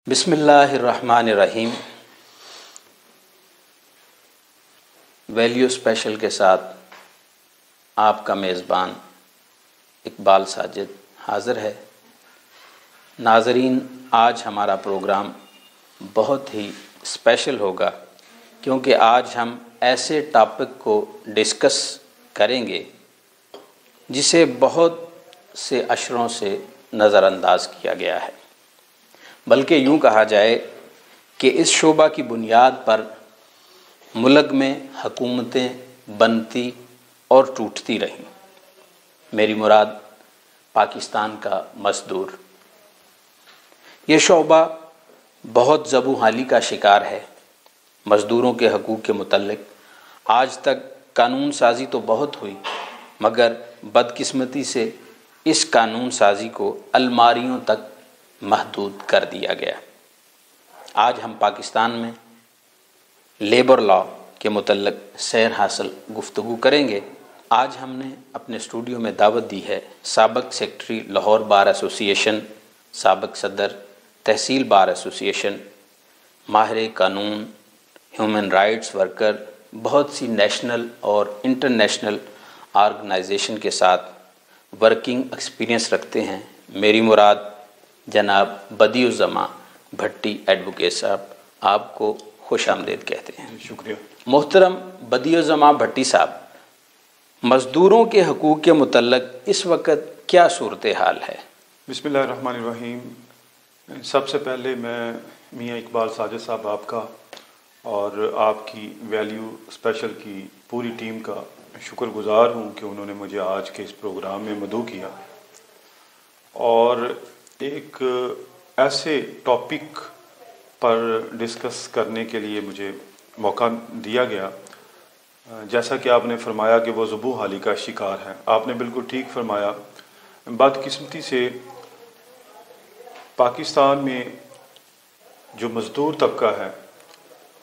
بسم اللہ الرحمن الرحیم۔ ویلیو اسپیشل کے ساتھ آپ کا میزبان اقبال ساجد حاضر ہے۔ ناظرین، آج ہمارا پروگرام بہت ہی اسپیشل ہوگا کیونکہ آج ہم ایسے ٹاپک کو ڈسکس کریں گے جسے بہت سے اشروں سے نظر انداز کیا گیا ہے، بلکہ یوں کہا جائے کہ اس شعبہ کی بنیاد پر ملک میں حکومتیں بنتی اور ٹوٹتی رہیں۔ میری مراد پاکستان کا مزدور۔ یہ شعبہ بہت زبوں حالی کا شکار ہے۔ مزدوروں کے حقوق کے متعلق آج تک قانون سازی تو بہت ہوئی، مگر بدقسمتی سے اس قانون سازی کو الماریوں تک محدود کر دیا گیا۔ آج ہم پاکستان میں لیبر لا کے متعلق سیر حاصل گفتگو کریں گے۔ آج ہم نے اپنے اسٹوڈیو میں دعوت دی ہے سابق سیکرٹری لاہور بار ایسوسی ایشن، سابق صدر تحصیل بار ایسوسی ایشن، ماہر قانون، ہیومن رائٹس ورکر، بہت سی نیشنل اور انٹرنیشنل آرگنائزیشن کے ساتھ ورکنگ ایکسپیرینس رکھتے ہیں۔ میری مراد جناب بدیع الزماں بھٹی ایڈوکیٹ صاحب، آپ کو خوش آمدید کہتے ہیں۔ شکریہ۔ محترم بدیع الزماں بھٹی صاحب، مزدوروں کے حقوق کے متعلق اس وقت کیا صورتحال ہے؟ بسم اللہ الرحمن الرحیم۔ سب سے پہلے میں میاں اقبال ساجد صاحب آپ کا اور آپ کی ویلیو اسپیشل کی پوری ٹیم کا شکر گزار ہوں کہ انہوں نے مجھے آج کے اس پروگرام میں مدعو کیا اور ایک ایسے ٹاپک پر ڈسکس کرنے کے لیے مجھے موقع دیا گیا۔ جیسا کہ آپ نے فرمایا کہ وہ زبوں حالی کا شکار ہے، آپ نے بالکل ٹھیک فرمایا۔ بدقسمتی سے پاکستان میں جو مزدور طبقہ ہے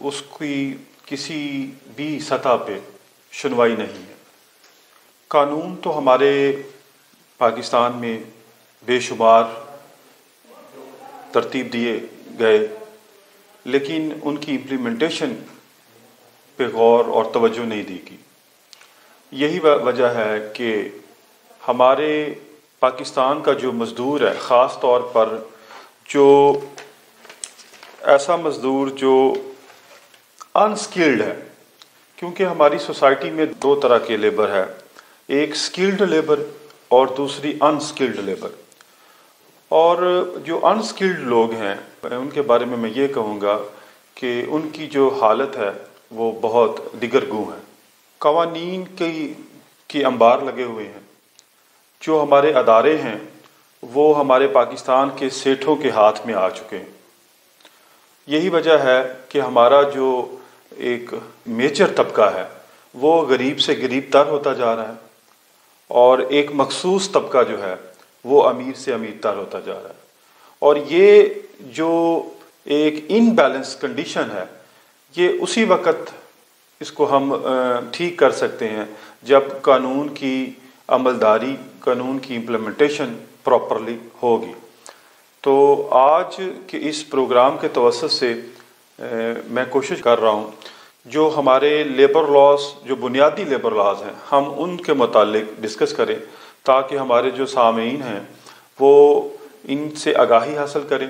اس کی کسی بھی سطح پہ سنوائی نہیں ہے۔ قانون تو ہمارے پاکستان میں بے شمار ترتیب دیے گئے، لیکن ان کی امپلیمنٹیشن پہ غور اور توجہ نہیں دی گئی۔ یہی وجہ ہے کہ ہمارے پاکستان کا جو مزدور ہے، خاص طور پر جو ایسا مزدور جو انسکلڈ ہے، کیونکہ ہماری سوسائٹی میں دو طرح کے لیبر ہے، ایک سکلڈ لیبر اور دوسری انسکلڈ لیبر۔ اور جو انسکلڈ لوگ ہیں ان کے بارے میں یہ کہوں گا کہ ان کی جو حالت ہے وہ بہت دگرگوں ہے۔ قوانین کی انبار لگے ہوئے ہیں۔ جو ہمارے ادارے ہیں وہ ہمارے پاکستان کے سیٹھوں کے ہاتھ میں آ چکے ہیں۔ یہی وجہ ہے کہ ہمارا جو ایک میجر طبقہ ہے وہ غریب سے غریب تر ہوتا جا رہا ہے اور ایک مخصوص طبقہ جو ہے وہ امیر سے امیر تر ہوتا جا رہا ہے۔ اور یہ جو ایک ان بیلنس کنڈیشن ہے، یہ اسی وقت اس کو ہم ٹھیک کر سکتے ہیں جب قانون کی عملداری، قانون کی امپلیمنٹیشن پراپرلی ہوگی۔ تو آج کے اس پروگرام کے توسط سے میں کوشش کر رہا ہوں جو ہمارے لیبر لاز، جو بنیادی لیبر لاز ہیں، ہم ان کے متعلق ڈسکس کریں تاکہ ہمارے جو سامعین ہیں وہ ان سے آگاہی حاصل کریں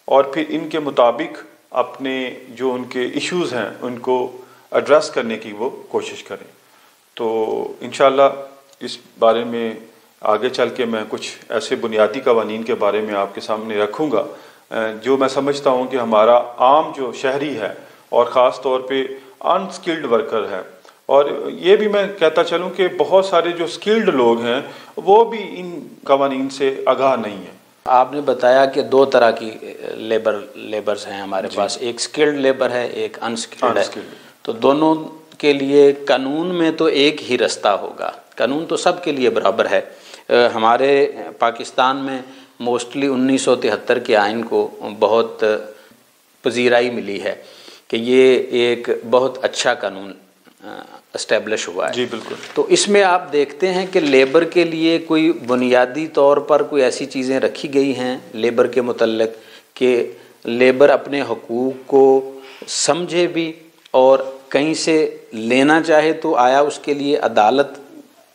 اور پھر ان کے مطابق اپنے جو ان کے ایشوز ہیں ان کو ایڈریس کرنے کی وہ کوشش کریں۔ تو انشاءاللہ اس بارے میں آگے چل کے میں کچھ ایسے بنیادی قوانین کے بارے میں آپ کے سامنے رکھوں گا جو میں سمجھتا ہوں کہ ہمارا عام جو شہری ہے اور خاص طور پہ انسکلڈ ورکر ہے، اور یہ بھی میں کہتا چلوں کہ بہت سارے جو سکلڈ لوگ ہیں وہ بھی ان قوانین سے آگاہ نہیں ہیں۔ آپ نے بتایا کہ دو طرح کی لیبرز ہیں ہمارے پاس، ایک سکلڈ لیبر ہے، ایک انسکلڈ ہے۔ تو دونوں کے لیے قانون میں تو ایک ہی رستہ ہوگا، قانون تو سب کے لیے برابر ہے۔ ہمارے پاکستان میں موسٹلی 1973 کے آئین کو بہت پذیرائی ملی ہے کہ یہ ایک بہت اچھا قانون اسٹیبلش ہوا ہے۔ جی بالکل۔ تو اس میں آپ دیکھتے ہیں کہ لیبر کے لیے کوئی بنیادی طور پر کوئی ایسی چیزیں رکھی گئی ہیں لیبر کے متعلق کہ لیبر اپنے حقوق کو سمجھے بھی اور کہیں سے لینا چاہے تو آیا اس کے لیے عدالت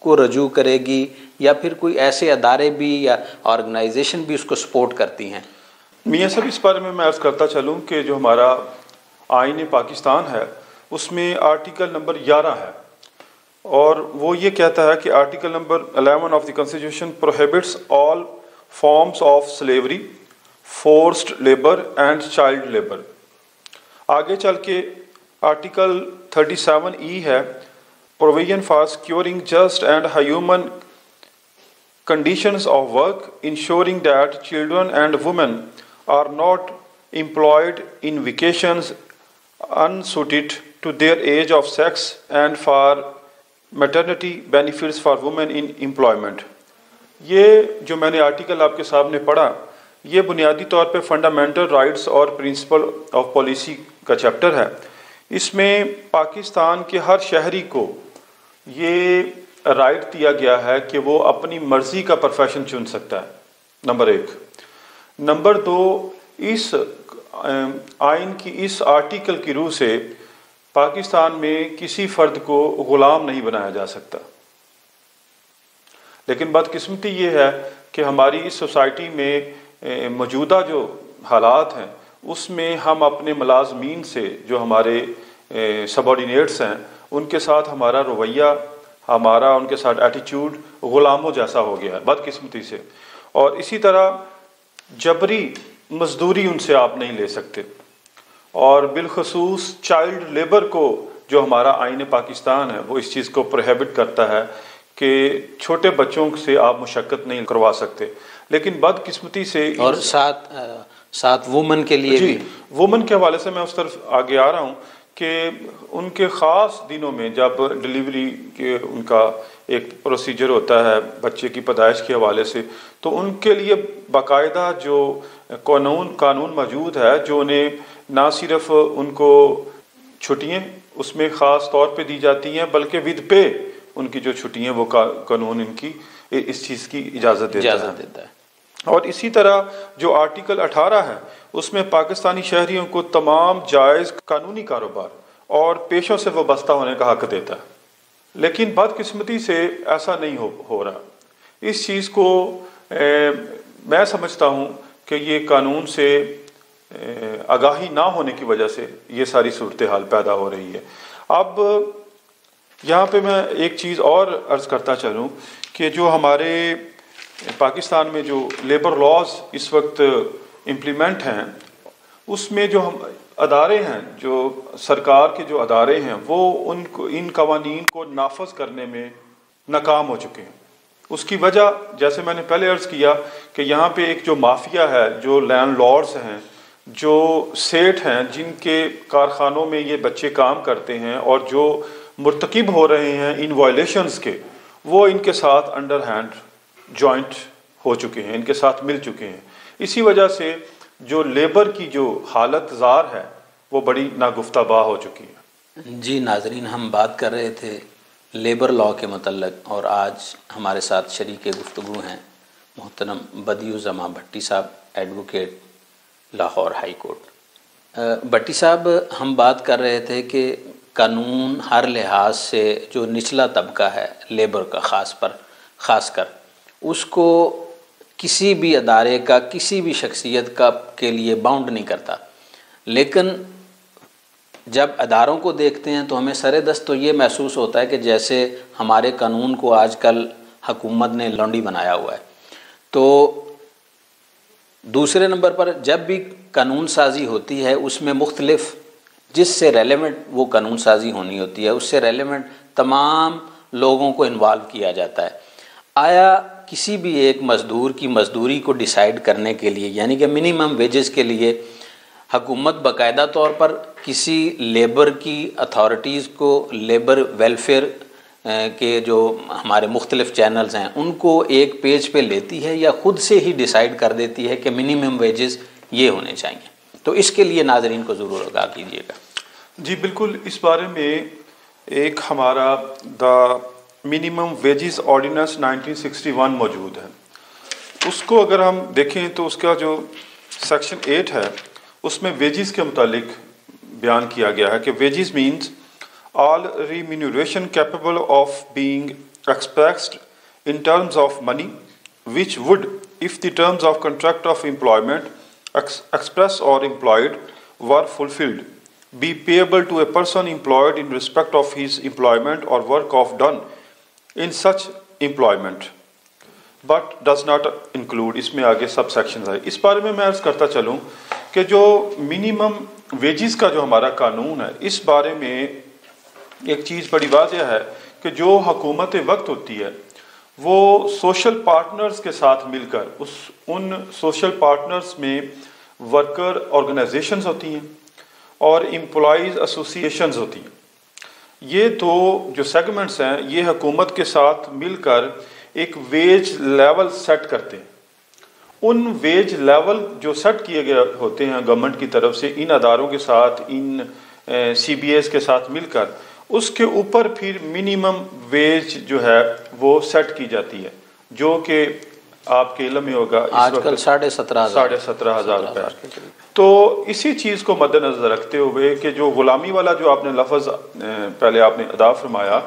کو رجوع کرے گی یا پھر کوئی ایسے ادارے بھی یا آرگنائزیشن بھی اس کو سپورٹ کرتی ہیں؟ میاں صاحب اس بارے میں عرض کرتا چلوں کہ جو ہمارا آئین پاکستان ہے اس میں آرٹیکل نمبر 11 ہے اور وہ یہ کہتا ہے کہ article number 11 of the constitution prohibits all forms of slavery, forced labour and child labour. آگے چل کے آرٹیکل 37E ہے provision for securing just and human conditions of work, ensuring that children and women are not employed in vocations unsuited to their age of sex, and for maternity benefits for women in employment۔ یہ جو میں نے article آپ کے سامنے پڑھا یہ بنیادی طور پہ فنڈامنٹل رائٹس اور پرنسپل آف پالیسی کا چیپٹر ہے۔ اس میں پاکستان کے ہر شہری کو یہ رائٹ دیا گیا ہے کہ وہ اپنی مرضی کا پروفیشن چن سکتا ہے، نمبر 1۔ نمبر 2، اس آئین کی اس آرٹیکل کی روح سے پاکستان میں کسی فرد کو غلام نہیں بنایا جا سکتا۔ لیکن بدقسمتی یہ ہے کہ ہماری اس سوسائٹی میں موجودہ جو حالات ہیں اس میں ہم اپنے ملازمین سے جو ہمارے سبارڈینیٹس ہیں ان کے ساتھ ہمارا رویہ، ہمارا ان کے ساتھ ایٹیچیوڈ غلاموں جیسا ہو گیا ہے بدقسمتی سے، اور اسی طرح جبری مزدوری ان سے آپ نہیں لے سکتے، اور بالخصوص چائلڈ لیبر کو جو ہمارا آئین پاکستان ہے وہ اس چیز کو پروہیبٹ کرتا ہے کہ چھوٹے بچوں سے آپ مشقت نہیں کروا سکتے۔ لیکن بدقسمتی سے اور ساتھ وومن کے لیے بھی، وومن کے حوالے سے میں اس طرف آگے آ رہا ہوں کہ ان کے خاص دنوں میں جب ڈلیوری کے ان کا ایک پروسیجر ہوتا ہے بچے کی پیدائش کے حوالے سے، تو ان کے لیے باقاعدہ جو قانون موجود ہے جو انہیں نہ صرف ان کو چھٹیاں اس میں خاص طور پہ دی جاتی ہیں بلکہ ود پے ان کی جو چھٹیاں وہ قانون ان کی اس چیز کی اجازت دیتا ہے۔ اور اسی طرح جو آرٹیکل 18 ہے اس میں پاکستانی شہریوں کو تمام جائز قانونی کاروبار اور پیشوں سے وابستہ ہونے کا حق دیتا ہے۔ لیکن بدقسمتی سے ایسا نہیں ہو رہا۔ اس چیز کو میں سمجھتا ہوں کہ یہ قانون سے آگاہی نہ ہونے کی وجہ سے یہ ساری صورتحال پیدا ہو رہی ہے۔ اب یہاں پہ میں ایک چیز اور عرض کرتا چلوں کہ جو ہمارے پاکستان میں جو لیبر لاز اس وقت امپلیمنٹ ہیں اس میں جو ہم ادارے ہیں، جو سرکار کے جو ادارے ہیں وہ ان قوانین کو نافذ کرنے میں ناکام ہو چکے ہیں۔ اس کی وجہ جیسے میں نے پہلے عرض کیا کہ یہاں پہ ایک جو مافیا ہے، جو لینڈ لارڈز ہیں، جو سیٹ ہیں جن کے کارخانوں میں یہ بچے کام کرتے ہیں اور جو مرتکب ہو رہے ہیں ان وائلیشنز کے، وہ ان کے ساتھ انڈر ہینڈ جوائنٹ ہو چکے ہیں، ان کے ساتھ مل چکے ہیں۔ اسی وجہ سے جو لیبر کی جو حالت زار ہے وہ بڑی ناگفتہ بہ ہو چکی ہے۔ جی ناظرین، ہم بات کر رہے تھے لیبر لاء کے متعلق اور آج ہمارے ساتھ شریک گفتگو ہیں محترم بدیع الزمان بھٹی صاحب، ایڈوکیٹ، لاہور ہائی کورٹ۔ بھٹی صاحب، ہم بات کر رہے تھے کہ قانون ہر لحاظ سے جو نچلا طبقہ ہے لیبر کا خاص کر اس کو کسی بھی ادارے کا کسی بھی شخصیت کے لیے باؤنڈ نہیں کرتا، لیکن جب اداروں کو دیکھتے ہیں تو ہمیں سر دست تو یہ محسوس ہوتا ہے کہ جیسے ہمارے قانون کو آج کل حکومت نے لونڈی بنایا ہوا ہے۔ تو دوسرے نمبر پر جب بھی قانون سازی ہوتی ہے اس میں مختلف جس سے ریلیونٹ وہ قانون سازی ہونی ہوتی ہے اس سے ریلیونٹ تمام لوگوں کو انوالو کیا جاتا ہے۔ آیا کسی بھی ایک مزدور کی مزدوری کو ڈیسائیڈ کرنے کے لیے، یعنی کہ منیمم ویجز کے لیے، حکومت باقاعدہ طور پر کسی لیبر کی اتھارٹیز کو، لیبر ویلفیئر کے جو ہمارے مختلف چینلز ہیں ان کو ایک پیج پہ لیتی ہے یا خود سے ہی ڈیسائیڈ کر دیتی ہے کہ منیمم ویجز یہ ہونے چاہیے؟ تو اس کے لیے ناظرین کو ضرور آگاہ کیجیے گا۔ جی بالکل، اس بارے میں ایک ہمارا منیمم ویجز آرڈیننس 1961 موجود ہے۔ اس کو اگر ہم دیکھیں تو اس کا جو سیکشن 8 ہے اس میں ویجز کے متعلق بیان کیا گیا ہے کہ wages means all remuneration capable of being expressed in terms of money, which would, if the terms of contract of employment express or implied were fulfilled, be payable to a person employed in respect of his employment or work of done in such employment, but does not include. اس میں آگے سب sections آئے. اس بارے میں عرض کرتا چلوں کہ جو منیمم ویجز کا جو ہمارا قانون ہے، اس بارے میں ایک چیز بڑی واضح ہے کہ جو حکومت وقت ہوتی ہے وہ سوشل پارٹنرز کے ساتھ مل کر ان سوشل پارٹنرز میں ورکر آرگنائزیشنز ہوتی ہیں اور امپلائیز ایسوسیشنز ہوتی ہیں. یہ دو جو سیگمنٹس ہیں یہ حکومت کے ساتھ مل کر ایک ویج لیول سیٹ کرتے ہیں. ان ویج لیول جو سیٹ کیے گئے ہوتے ہیں گورنمنٹ کی طرف سے ان اداروں کے ساتھ، ان سی بی ایس کے ساتھ مل کر، اس کے اوپر پھر منیمم ویج جو ہے وہ سیٹ کی جاتی ہے، جو کہ آپ کے علم میں ہوگا آج کل 17,500 روپے. تو اسی چیز کو مد نظر رکھتے ہوئے کہ جو غلامی والا جو آپ نے لفظ پہلے آپ نے ادا فرمایا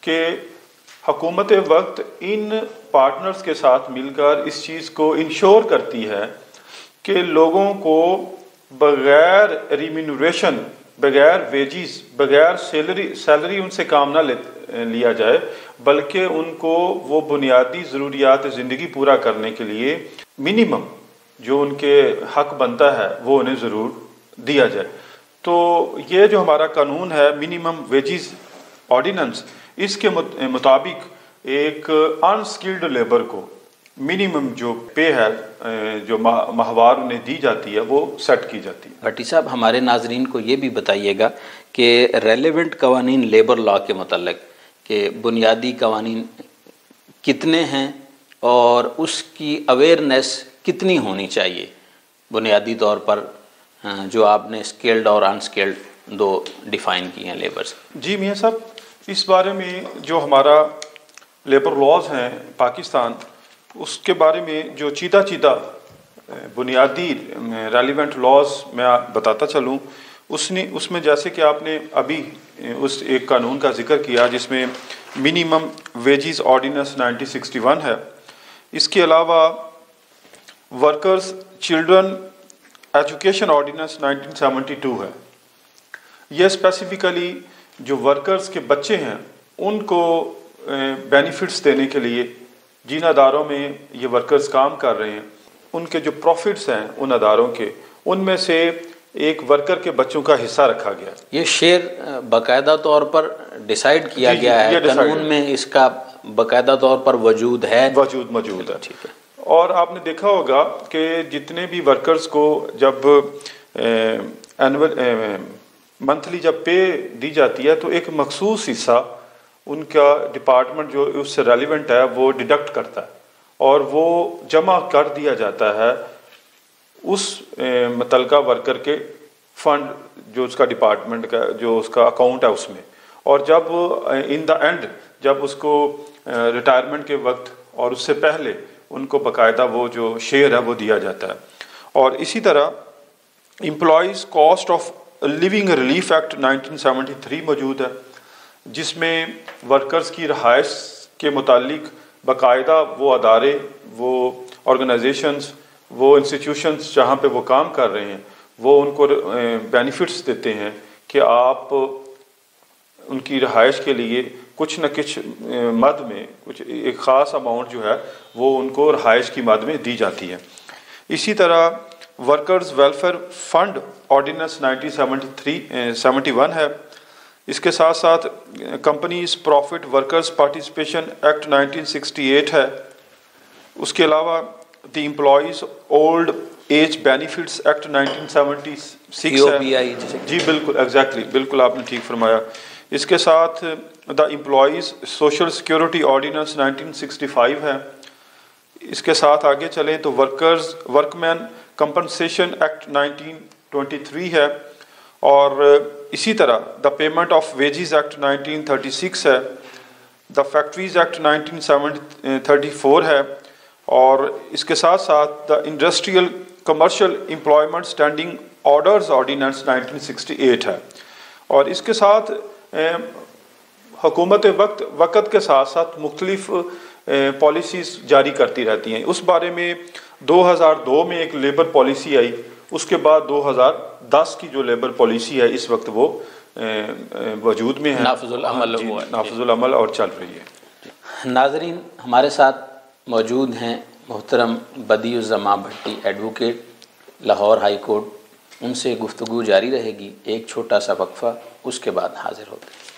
کہ حکومت وقت ان پارٹنرز کے ساتھ مل کر اس چیز کو انشور کرتی ہے کہ لوگوں کو بغیر ریمینوریشن، بغیر ویجز، بغیر سیلری ان سے کام نہ لیا جائے، بلکہ ان کو وہ بنیادی ضروریات زندگی پورا کرنے کے لیے منیمم جو ان کے حق بنتا ہے وہ انہیں ضرور دیا جائے. تو یہ جو ہمارا قانون ہے منیمم ویجز آرڈیننس، اس کے مطابق ایک انسکلڈ لیبر کو منیمم جو پے ہے، جو ماہوار انہیں دی جاتی ہے، وہ سیٹ کی جاتی ہے. بھٹی صاحب، ہمارے ناظرین کو یہ بھی بتائیے گا کہ ریلیونٹ قوانین لیبر لا کے متعلق کہ بنیادی قوانین کتنے ہیں اور اس کی اویئرنیس کتنی ہونی چاہیے بنیادی طور پر، جو آپ نے اسکلڈ اور انسکلڈ دو ڈیفائن کی ہیں لیبرز. جی میاں صاحب، اس بارے میں جو ہمارا لیبر لاز ہیں پاکستان، اس کے بارے میں جو چیدہ بنیادی ریلیونٹ لاز میں بتاتا چلوں. اس میں جیسے کہ آپ نے ابھی اس ایک قانون کا ذکر کیا جس میں منیمم ویجز آرڈیننس 1961 ہے. اس کے علاوہ ورکرز چلڈرن ایجوکیشن آرڈیننس 1972 ہے. یہ اسپیسیفکلی جو ورکرز کے بچے ہیں ان کو بینیفٹس دینے کے لیے جن اداروں میں یہ ورکرز کام کر رہے ہیں، ان کے جو پروفٹس ہیں ان اداروں کے، ان میں سے ایک ورکر کے بچوں کا حصہ رکھا گیا. یہ شیئر باقاعدہ طور پر ڈیسائیڈ کیا گیا ہے قانون میں، اس کا باقاعدہ طور پر موجود ہے. موجود ہے. ٹھیک ہے. اور آپ نے دیکھا ہوگا کہ جتنے بھی ورکرز کو جب منتھلی جب پے دی جاتی ہے تو ایک مخصوص حصہ ان کا ڈپارٹمنٹ جو اس سے ریلیونٹ ہے وہ ڈیڈکٹ کرتا ہے اور وہ جمع کر دیا جاتا ہے اس متعلقہ ورکر کے فنڈ جو اس کا ڈپارٹمنٹ کا جو اس کا اکاؤنٹ ہے اس میں. اور جب ان دا اینڈ جب اس کو ریٹائرمنٹ کے وقت اور اس سے پہلے ان کو باقاعدہ وہ جو شیئر ہے وہ دیا جاتا ہے. اور اسی طرح employees cost of living relief act 1973 موجود ہے، جس میں ورکرز کی رہائش کے متعلق باقاعدہ وہ ادارے، وہ آرگنائزیشنز، وہ انسٹیٹیوشنز جہاں پہ وہ کام کر رہے ہیں وہ ان کو بینیفٹس دیتے ہیں کہ آپ ان کی رہائش کے لیے کچھ نہ کچھ مد میں کچھ ایک خاص اماؤنٹ جو ہے وہ ان کو رہائش کی مد میں دی جاتی ہے. اسی طرح ورکرز ویلفیئر فنڈ آرڈیننس 1971 ہے. اس کے ساتھ ساتھ companies profit workers participation act 1968 ہے. اس کے علاوہ the employees old age benefits act 1976 ہے. جی بالکل ایگزیکٹلی بالکل آپ نے ٹھیک فرمایا. اس کے ساتھ the employees social security ordinance 1965 ہے. اس کے ساتھ آگے چلیں تو ورک مین کمپنسیشن ایکٹ 1923 ہے. اور اسی طرح the payment of wages act 1936 ہے. دا فیکٹریز ایکٹ 1934 ہے. اور اس کے ساتھ ساتھ the industrial commercial employment standing orders ordinance 1968 ہے، اور اس کے ساتھ حکومت وقت کے ساتھ ساتھ مختلف پالیسیز جاری کرتی رہتی ہیں۔ اس بارے میں 2002 میں ایک لیبر پالیسی آئی، اس کے بعد 2010 کی جو لیبر پالیسی ہے اس وقت وہ وجود میں ہے، نافذ العمل نافذ العمل اور چل رہی ہے۔ ناظرین، ہمارے ساتھ موجود ہیں محترم بدیع الزماں بھٹی ایڈوکیٹ، لاہور ہائی کورٹ۔ ان سے گفتگو جاری رہے گی، ایک چھوٹا سا وقفہ، اس کے بعد حاضر ہوتے ہیں۔